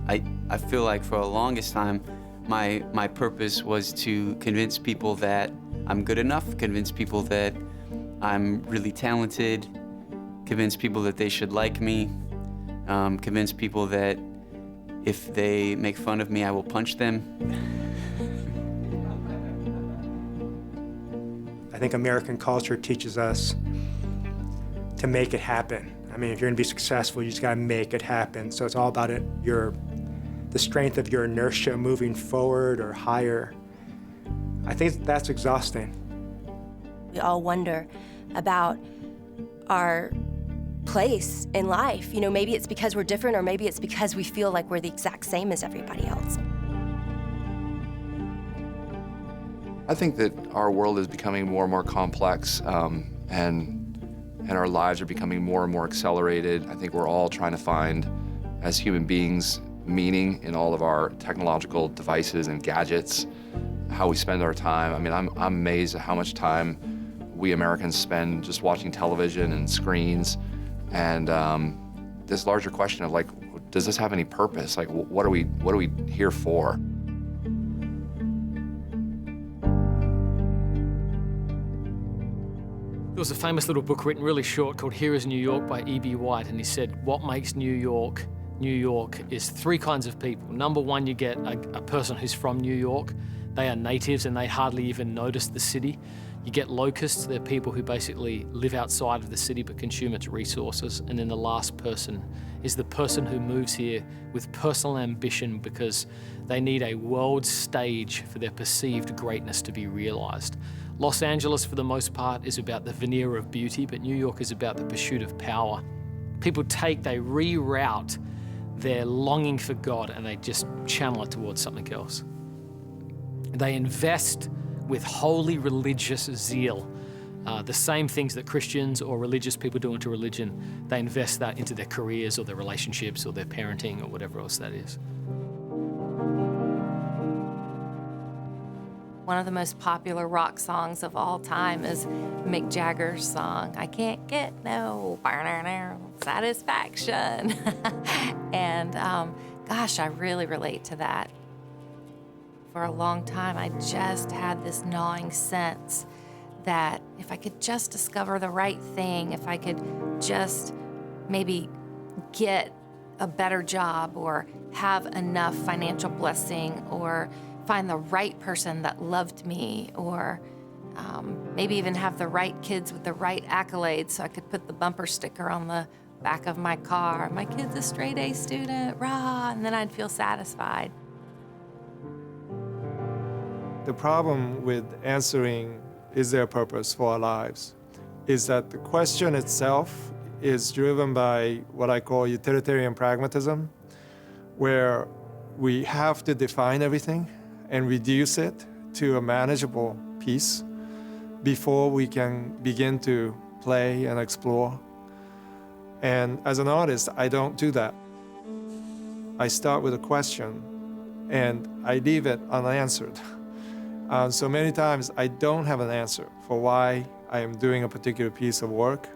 I feel like for the longest time, my purpose was to convince people that I'm good enough, convince people that I'm really talented, convince people that they should like me, convince people that if they make fun of me, I will punch them. I think American culture teaches us to make it happen. I mean, if you're gonna be successful, you just gotta make it happen. So it's all about the strength of your inertia moving forward or higher. I think that's exhausting. We all wonder about our place in life. You know, maybe it's because we're different, or maybe it's because we feel like we're the exact same as everybody else. I think that our world is becoming more and more complex, and our lives are becoming more and more accelerated. I think we're all trying to find, as human beings, meaning in all of our technological devices and gadgets, how we spend our time. I mean, I'm amazed at how much time we Americans spend just watching television and screens, and this larger question of, like, does this have any purpose? Like, what are we here for? There was a famous little book written really short called Here is New York by E.B. White, and he said, what makes New York is three kinds of people. Number one, you get a person who's from New York. They are natives and they hardly even notice the city. You get locusts, they're people who basically live outside of the city but consume its resources. And then the last person is the person who moves here with personal ambition because they need a world stage for their perceived greatness to be realized. Los Angeles, for the most part, is about the veneer of beauty, but New York is about the pursuit of power. People they reroute their longing for God and they just channel it towards something else. They invest with holy religious zeal. The same things that Christians or religious people do into religion, they invest that into their careers or their relationships or their parenting or whatever else that is. One of the most popular rock songs of all time is Mick Jagger's song, I Can't Get No Satisfaction. And gosh, I really relate to that. For a long time, I just had this gnawing sense that if I could just discover the right thing, if I could just maybe get a better job or have enough financial blessing or find the right person that loved me, or maybe even have the right kids with the right accolades so I could put the bumper sticker on the back of my car, my kid's a straight A student, rah, and then I'd feel satisfied. The problem with answering, is there a purpose for our lives, is that the question itself is driven by what I call utilitarian pragmatism, where we have to define everything and reduce it to a manageable piece before we can begin to play and explore. And as an artist, I don't do that. I start with a question and I leave it unanswered. So many times I don't have an answer for why I am doing a particular piece of work,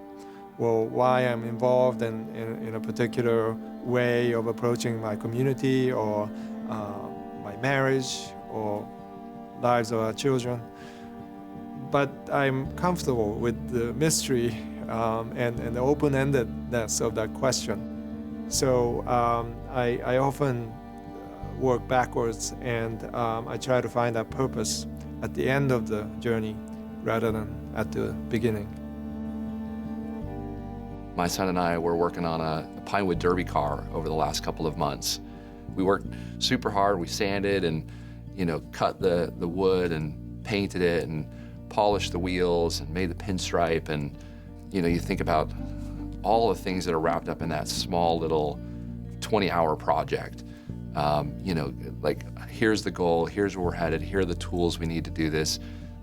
or why I'm involved in a particular way of approaching my community or my marriage or lives of our children. But I'm comfortable with the mystery and the open-endedness of that question. So I often work backwards and I try to find that purpose at the end of the journey rather than at the beginning. My son and I were working on a Pinewood Derby car over the last couple of months. We worked super hard. We sanded and, cut the wood and painted it and polished the wheels and made the pinstripe. And, you think about all the things that are wrapped up in that small little 20-hour project. Like, here's the goal, here's where we're headed, here are the tools we need to do this,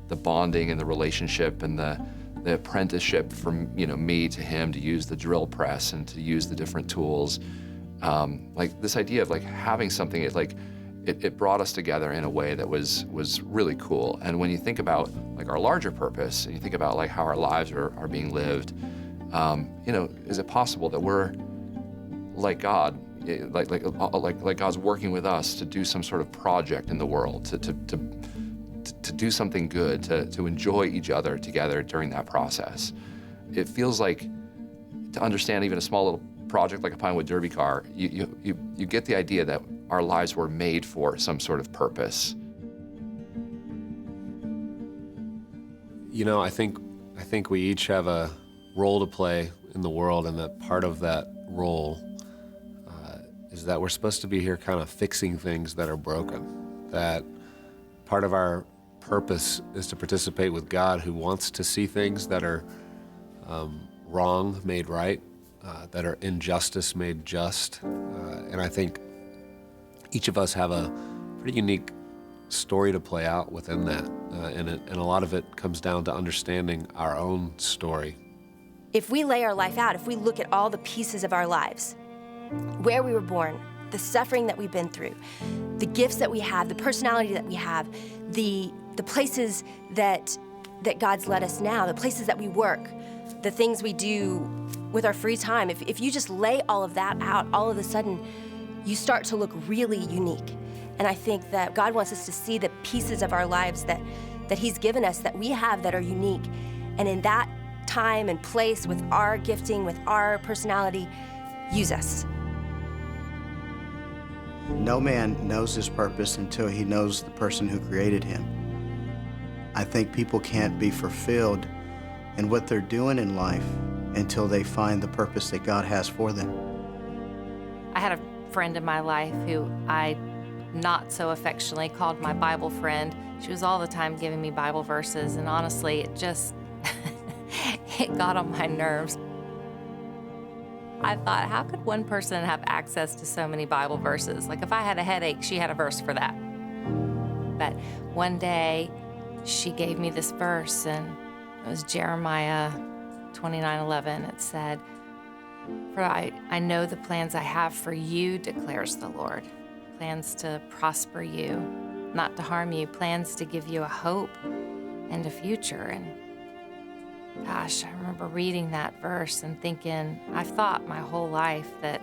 the bonding and the relationship and the apprenticeship from, me to him to use the drill press and to use the different tools. Like this idea of like having something, it brought us together in a way that was really cool. And when you think about like our larger purpose and you think about like how our lives are being lived, is it possible that we're like God, like God's working with us to do some sort of project in the world, to do something good, to enjoy each other together during that process. It feels like, to understand even a small little project like a Pinewood Derby car, you get the idea that our lives were made for some sort of purpose. You know, I think we each have a role to play in the world, and that part of that role is that we're supposed to be here kind of fixing things that are broken. That part of our purpose is to participate with God, who wants to see things that are wrong made right, that are injustice made just. And I think each of us have a pretty unique story to play out within that. And a lot of it comes down to understanding our own story. If we lay our life out, if we look at all the pieces of our lives, where we were born, the suffering that we've been through, the gifts that we have, the personality that we have, the places that God's led us now, the places that we work, the things we do with our free time, if you just lay all of that out, all of a sudden, you start to look really unique. And I think that God wants us to see the pieces of our lives that He's given us, that we have, that are unique. And in that time and place, with our gifting, with our personality, use us. No man knows his purpose until he knows the person who created him. I think people can't be fulfilled in what they're doing in life until they find the purpose that God has for them. I had a friend in my life who I not so affectionately called my Bible friend. She was all the time giving me Bible verses, and honestly, it just, it got on my nerves. I thought, how could one person have access to so many Bible verses? Like, if I had a headache, she had a verse for that. But one day, she gave me this verse, and it was Jeremiah 29:11. It said, "For I know the plans I have for you, declares the Lord. Plans to prosper you, not to harm you, plans to give you a hope and a future." And gosh, I remember reading that verse and thinking, I've thought my whole life that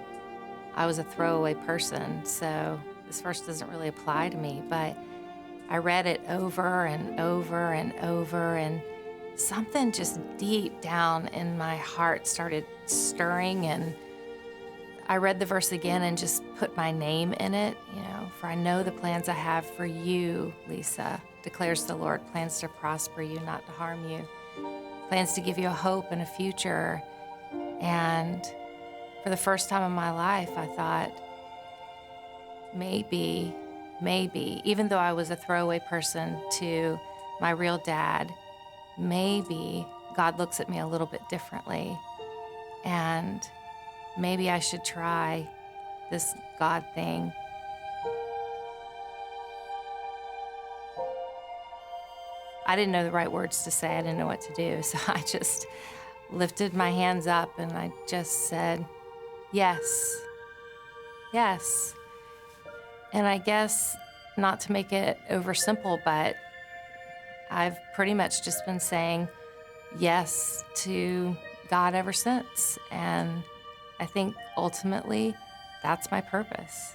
I was a throwaway person, so this verse doesn't really apply to me. But I read it over and over and over, and something just deep down in my heart started stirring, and I read the verse again and just put my name in it, "For I know the plans I have for you, Lisa, declares the Lord, plans to prosper you, not to harm you, plans to give you a hope and a future." And for the first time in my life, I thought, maybe, even though I was a throwaway person to my real dad, maybe God looks at me a little bit differently, and maybe I should try this God thing. I didn't know the right words to say. I didn't know what to do. So I just lifted my hands up and I just said, yes, yes. And I guess, not to make it over simple, but I've pretty much just been saying yes to God ever since. And I think ultimately that's my purpose.